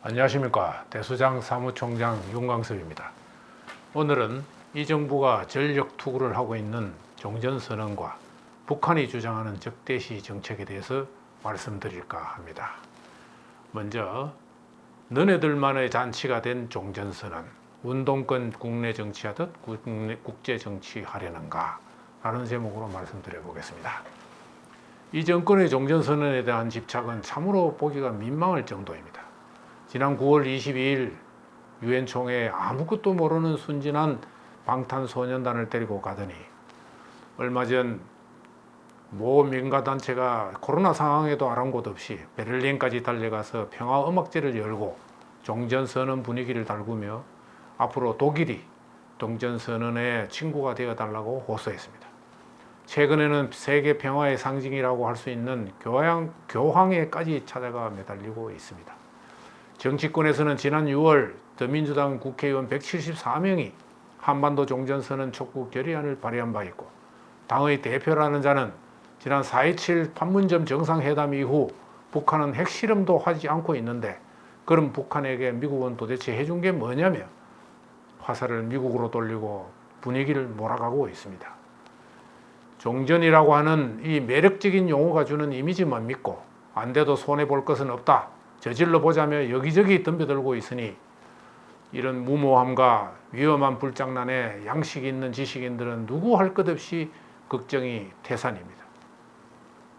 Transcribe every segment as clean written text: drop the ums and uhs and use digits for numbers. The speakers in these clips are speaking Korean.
안녕하십니까. 대수장 사무총장 윤광섭입니다. 오늘은 이 정부가 전력 투구를 하고 있는 종전선언과 북한이 주장하는 적대시 정책에 대해서 말씀드릴까 합니다. 먼저 너네들만의 잔치가 된 종전선언, 운동권 국내 정치하듯 국제 정치하려는가? 라는 제목으로 말씀드려 보겠습니다. 이 정권의 종전선언에 대한 집착은 참으로 보기가 민망할 정도입니다. 지난 9월 22일 유엔 총회에 아무것도 모르는 순진한 방탄소년단을 데리고 가더니 얼마 전 모 민간단체가 코로나 상황에도 아랑곳 없이 베를린까지 달려가서 평화음악제를 열고 종전선언 분위기를 달구며 앞으로 독일이 종전선언의 친구가 되어달라고 호소했습니다. 최근에는 세계 평화의 상징이라고 할 수 있는 교황에까지 찾아가 매달리고 있습니다. 정치권에서는 지난 6월 더민주당 국회의원 174명이 한반도 종전선언 촉구 결의안을 발의한 바 있고, 당의 대표라는 자는 지난 4.27 판문점 정상회담 이후 북한은 핵실험도 하지 않고 있는데 그럼 북한에게 미국은 도대체 해준 게 뭐냐며 화살을 미국으로 돌리고 분위기를 몰아가고 있습니다. 종전이라고 하는 이 매력적인 용어가 주는 이미지만 믿고 안 돼도 손해볼 것은 없다, 저질러 보자며 여기저기 덤벼들고 있으니 이런 무모함과 위험한 불장난에 양식 있는 지식인들은 누구 할 것 없이 걱정이 태산입니다.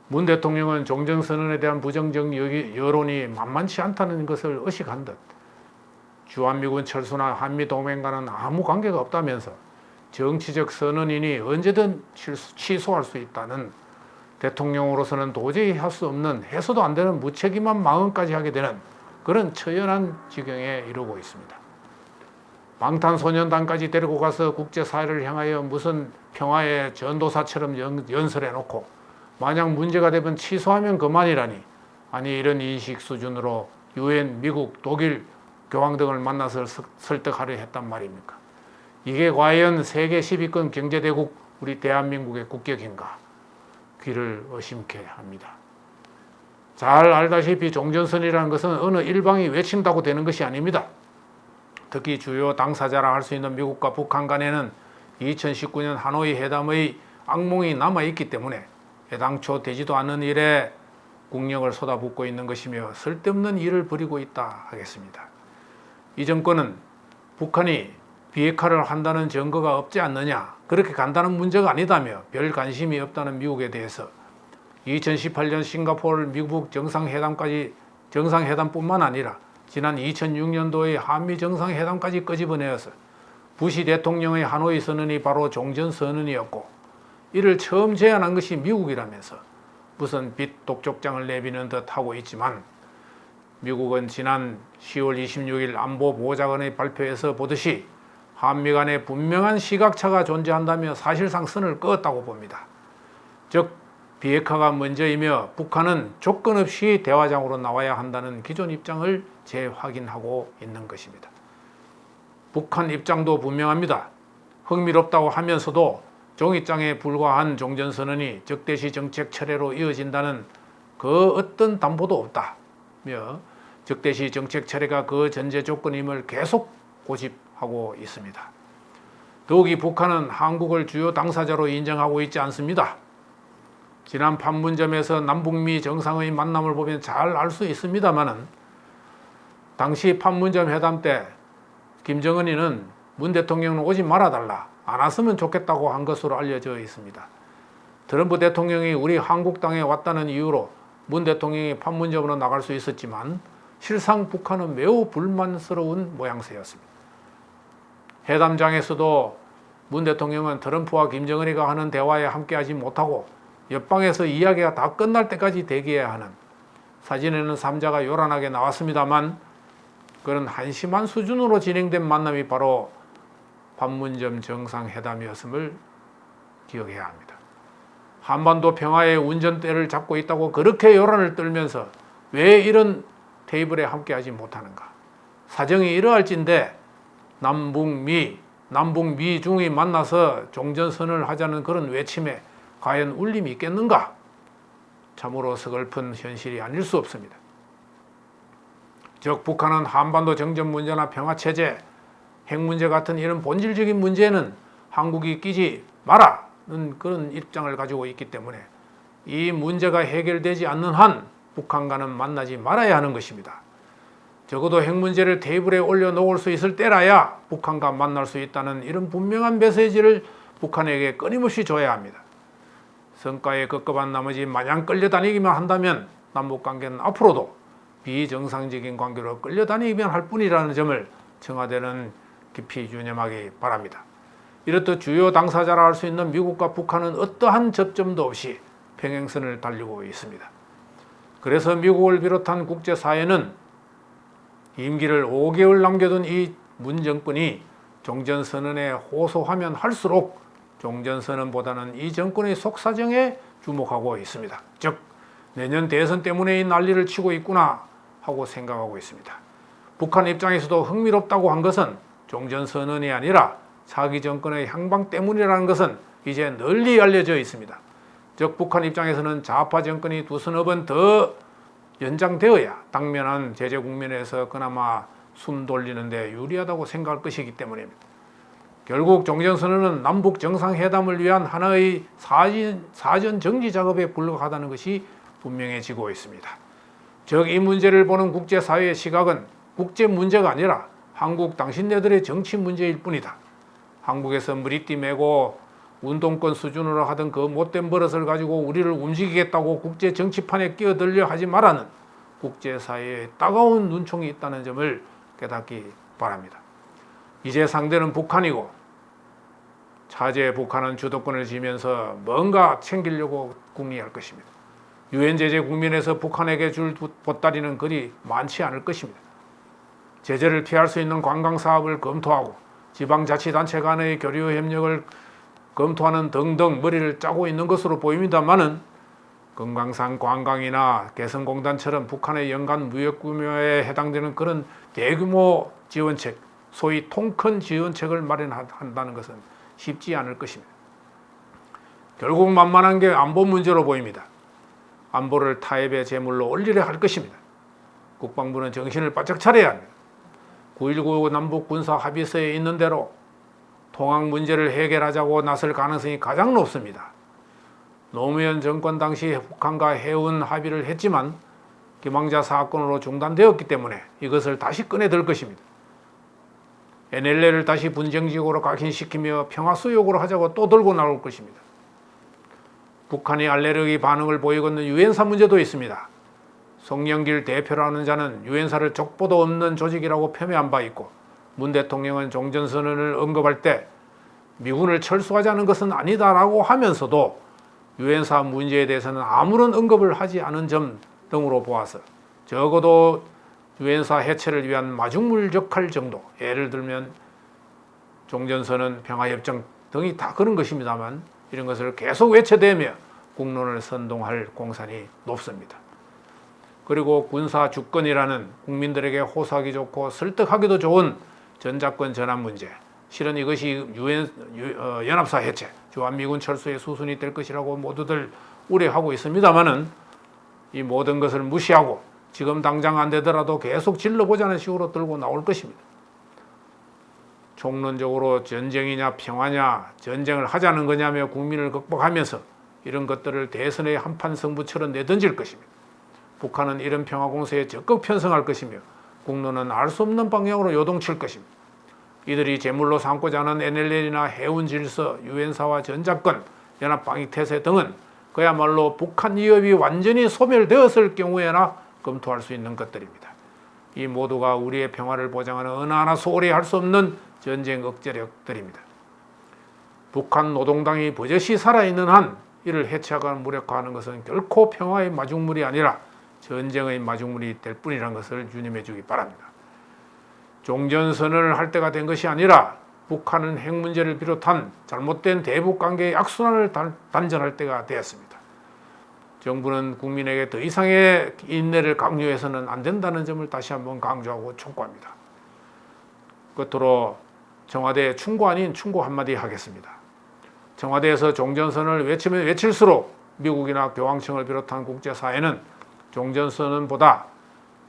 문 대통령은 종전선언에 대한 부정적 여론이 만만치 않다는 것을 의식한 듯 주한미군 철수나 한미동맹과는 아무 관계가 없다면서 정치적 선언이니 언제든 취소할 수 있다는 대통령으로서는 도저히 할 수 없는, 해서도 안 되는 무책임한 마음까지 하게 되는 그런 처연한 지경에 이르고 있습니다. 방탄소년단까지 데리고 가서 국제사회를 향하여 무슨 평화의 전도사처럼 연설해 놓고 만약 문제가 되면 취소하면 그만이라니, 아니 이런 인식 수준으로 유엔, 미국, 독일, 교황 등을 만나서 설득하려 했단 말입니까? 이게 과연 세계 10위권 경제대국 우리 대한민국의 국격인가? 귀를 의심케 합니다. 잘 알다시피 종전선언이라는 것은 어느 일방이 외친다고 되는 것이 아닙니다. 특히 주요 당사자라 할 수 있는 미국과 북한 간에는 2019년 하노이 회담의 악몽이 남아있기 때문에 애당초 되지도 않는 일에 국력을 쏟아붓고 있는 것이며 쓸데없는 일을 벌이고 있다 하겠습니다. 이 정권은 북한이 비핵화를 한다는 증거가 없지 않느냐, 그렇게 간단한 문제가 아니다며 별 관심이 없다는 미국에 대해서 2018년 싱가포르 미국 정상회담뿐만 아니라 지난 2006년도의 한미 정상회담까지 끄집어내어서 부시 대통령의 하노이 선언이 바로 종전선언이었고 이를 처음 제안한 것이 미국이라면서 무슨 빛 독촉장을 내비는 듯 하고 있지만, 미국은 지난 10월 26일 안보보좌관의 발표에서 보듯이 한미 간에 분명한 시각차가 존재한다며 사실상 선을 그었다고 봅니다. 즉 비핵화가 먼저이며 북한은 조건 없이 대화장으로 나와야 한다는 기존 입장을 재확인하고 있는 것입니다. 북한 입장도 분명합니다. 흥미롭다고 하면서도 종이장에 불과한 종전선언이 적대시 정책 철회로 이어진다는 그 어떤 담보도 없다며 적대시 정책 철회가 그 전제 조건임을 계속 고집하고 있습니다. 더욱이 북한은 한국을 주요 당사자로 인정하고 있지 않습니다. 지난 판문점에서 남북미 정상의 만남을 보면 잘 알 수 있습니다만은 당시 판문점 회담 때 김정은이는 문 대통령은 오지 말아달라, 안 왔으면 좋겠다고 한 것으로 알려져 있습니다. 트럼프 대통령이 우리 한국 땅에 왔다는 이유로 문 대통령이 판문점으로 나갈 수 있었지만 실상 북한은 매우 불만스러운 모양새였습니다. 회담장에서도 문 대통령은 트럼프와 김정은이가 하는 대화에 함께하지 못하고 옆방에서 이야기가 다 끝날 때까지 대기해야 하는, 사진에는 3자가 요란하게 나왔습니다만 그런 한심한 수준으로 진행된 만남이 바로 판문점 정상회담이었음을 기억해야 합니다. 한반도 평화의 운전대를 잡고 있다고 그렇게 요란을 떨면서 왜 이런 테이블에 함께하지 못하는가? 사정이 이러할진데 남북미 중이 만나서 종전선언을 하자는 그런 외침에 과연 울림이 있겠는가? 참으로 서글픈 현실이 아닐 수 없습니다. 즉 북한은 한반도 정전 문제나 평화체제, 핵 문제 같은 이런 본질적인 문제는 한국이 끼지 마라는 그런 입장을 가지고 있기 때문에 이 문제가 해결되지 않는 한 북한과는 만나지 말아야 하는 것입니다. 적어도 핵 문제를 테이블에 올려놓을 수 있을 때라야 북한과 만날 수 있다는 이런 분명한 메시지를 북한에게 끊임없이 줘야 합니다. 성과에 급급한 나머지 마냥 끌려다니기만 한다면 남북관계는 앞으로도 비정상적인 관계로 끌려다니기만 할 뿐이라는 점을 청와대는 깊이 유념하기 바랍니다. 이렇듯 주요 당사자라 할 수 있는 미국과 북한은 어떠한 접점도 없이 평행선을 달리고 있습니다. 그래서 미국을 비롯한 국제사회는 임기를 5개월 남겨둔 이 문 정권이 종전선언에 호소하면 할수록 종전선언보다는 이 정권의 속사정에 주목하고 있습니다. 즉 내년 대선 때문에 이 난리를 치고 있구나 하고 생각하고 있습니다. 북한 입장에서도 흥미롭다고 한 것은 종전선언이 아니라 차기 정권의 향방 때문이라는 것은 이제 널리 알려져 있습니다. 즉 북한 입장에서는 좌파 정권이 두서너 번 더 연장되어야 당면한 제재 국면에서 그나마 숨 돌리는 데 유리하다고 생각할 것이기 때문입니다. 결국 종전선언은 남북 정상회담을 위한 하나의 사전 정지 작업에 불과하다는 것이 분명해지고 있습니다. 즉 이 문제를 보는 국제사회의 시각은 국제 문제가 아니라 한국 당신네들의 정치 문제일 뿐이다. 한국에서 머리띠 메고 운동권 수준으로 하던 그 못된 버릇을 가지고 우리를 움직이겠다고 국제 정치판에 끼어들려 하지 말라는 국제사회의 따가운 눈총이 있다는 점을 깨닫기 바랍니다. 이제 상대는 북한이고 차제 북한은 주도권을 쥐면서 뭔가 챙기려고 궁리할 것입니다. 유엔 제재 국면에서 북한에게 줄 보따리는 그리 많지 않을 것입니다. 제재를 피할 수 있는 관광사업을 검토하고 지방자치단체 간의 교류 협력을 검토하는 등등 머리를 짜고 있는 것으로 보입니다만은 금강산 관광이나 개성공단처럼 북한의 연간 무역 규모에 해당되는 그런 대규모 지원책, 소위 통큰 지원책을 마련한다는 것은 쉽지 않을 것입니다. 결국 만만한 게 안보 문제로 보입니다. 안보를 타협의 제물로 올리려 할 것입니다. 국방부는 정신을 바짝 차려야 합니다. 9.19 남북 군사 합의서에 있는 대로 통항 문제를 해결하자고 나설 가능성이 가장 높습니다. 노무현 정권 당시 북한과 해운 합의를 했지만 김황자 사건으로 중단되었기 때문에 이것을 다시 꺼내들 것입니다. NLL을 다시 분쟁지역으로 각인시키며 평화수역으로 하자고 또 들고 나올 것입니다. 북한이 알레르기 반응을 보이고 있는 유엔사 문제도 있습니다. 송영길 대표라는 자는 유엔사를 족보도 없는 조직이라고 폄훼한 바 있고 문 대통령은 종전선언을 언급할 때 미군을 철수하자는 것은 아니다라고 하면서도 유엔사 문제에 대해서는 아무런 언급을 하지 않은 점 등으로 보아서 적어도 유엔사 해체를 위한 마중물 역할 정도, 예를 들면 종전선언, 평화협정 등이 다 그런 것입니다만 이런 것을 계속 외쳐대며 국론을 선동할 공산이 높습니다. 그리고 군사 주권이라는 국민들에게 호소하기 좋고 설득하기도 좋은 전자권 전환 문제, 실은 이것이 연합사 해체, 주한미군 철수의 수순이 될 것이라고 모두들 우려하고 있습니다만은 이 모든 것을 무시하고 지금 당장 안 되더라도 계속 질러보자는 식으로 들고 나올 것입니다. 총론적으로 전쟁이냐 평화냐, 전쟁을 하자는 거냐며 국민을 극복하면서 이런 것들을 대선의 한판 승부처럼 내던질 것입니다. 북한은 이런 평화 공세에 적극 편성할 것이며 국론은 알 수 없는 방향으로 요동칠 것입니다. 이들이 제물로 삼고자 하는 NLL이나 해운 질서, 유엔사와 전자권, 연합방위태세 등은 그야말로 북한 위협이 완전히 소멸되었을 경우에나 검토할 수 있는 것들입니다. 이 모두가 우리의 평화를 보장하는 어느 하나 소홀히 할 수 없는 전쟁 억제력들입니다. 북한 노동당이 버젓이 살아있는 한 이를 해체하거나 무력화하는 것은 결코 평화의 마중물이 아니라 전쟁의 마중물이 될 뿐이라는 것을 유념해 주기 바랍니다. 종전선언을 할 때가 된 것이 아니라 북한은 핵 문제를 비롯한 잘못된 대북관계의 악순환을 단전할 때가 되었습니다. 정부는 국민에게 더 이상의 인내를 강요해서는 안 된다는 점을 다시 한번 강조하고 촉구합니다. 끝으로 청와대에 충고 아닌 충고 한마디 하겠습니다. 청와대에서 종전선언을 외치면 외칠수록 미국이나 교황청을 비롯한 국제사회는 종전선언보다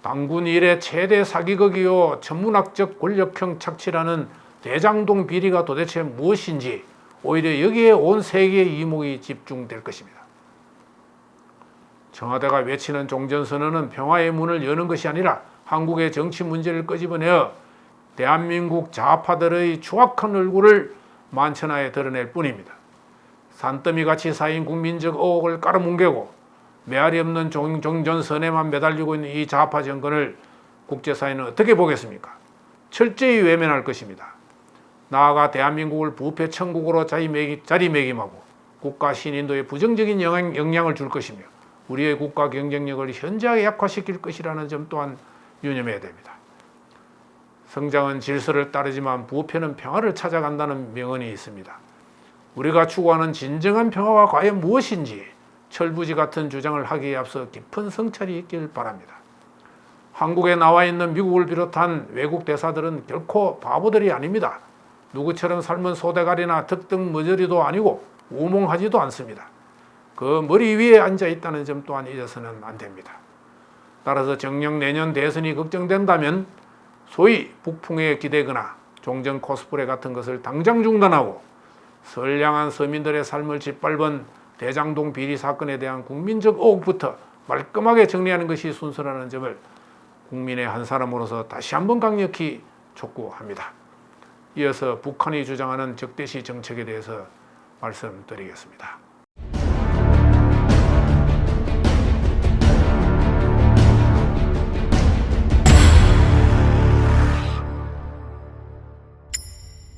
당군 이래 최대 사기극이요 천문학적 권력형 착취라는 대장동 비리가 도대체 무엇인지 오히려 여기에 온 세계의 이목이 집중될 것입니다. 청와대가 외치는 종전선언은 평화의 문을 여는 것이 아니라 한국의 정치 문제를 끄집어내어 대한민국 좌파들의 추악한 얼굴을 만천하에 드러낼 뿐입니다. 산더미같이 쌓인 국민적 의혹을 깔아뭉개고 메아리 없는 종전선언에만 매달리고 있는 이 좌파 정권을 국제사회는 어떻게 보겠습니까? 철저히 외면할 것입니다. 나아가 대한민국을 부패 천국으로 자리매김하고 국가 신인도에 부정적인 영향을 줄 것이며 우리의 국가 경쟁력을 현저하게 약화시킬 것이라는 점 또한 유념해야 됩니다. 성장은 질서를 따르지만 부패는 평화를 찾아간다는 명언이 있습니다. 우리가 추구하는 진정한 평화가 과연 무엇인지 철부지 같은 주장을 하기에 앞서 깊은 성찰이 있길 바랍니다. 한국에 나와 있는 미국을 비롯한 외국 대사들은 결코 바보들이 아닙니다. 누구처럼 삶은 소대가리나 특등 머저리도 아니고 우몽하지도 않습니다. 그 머리 위에 앉아 있다는 점 또한 잊어서는 안 됩니다. 따라서 정녕 내년 대선이 걱정된다면 소위 북풍에 기대거나 종전 코스프레 같은 것을 당장 중단하고 선량한 서민들의 삶을 짓밟은 대장동 비리 사건에 대한 국민적 의혹부터 말끔하게 정리하는 것이 순서라는 점을 국민의 한 사람으로서 다시 한번 강력히 촉구합니다. 이어서 북한이 주장하는 적대시 정책에 대해서 말씀드리겠습니다.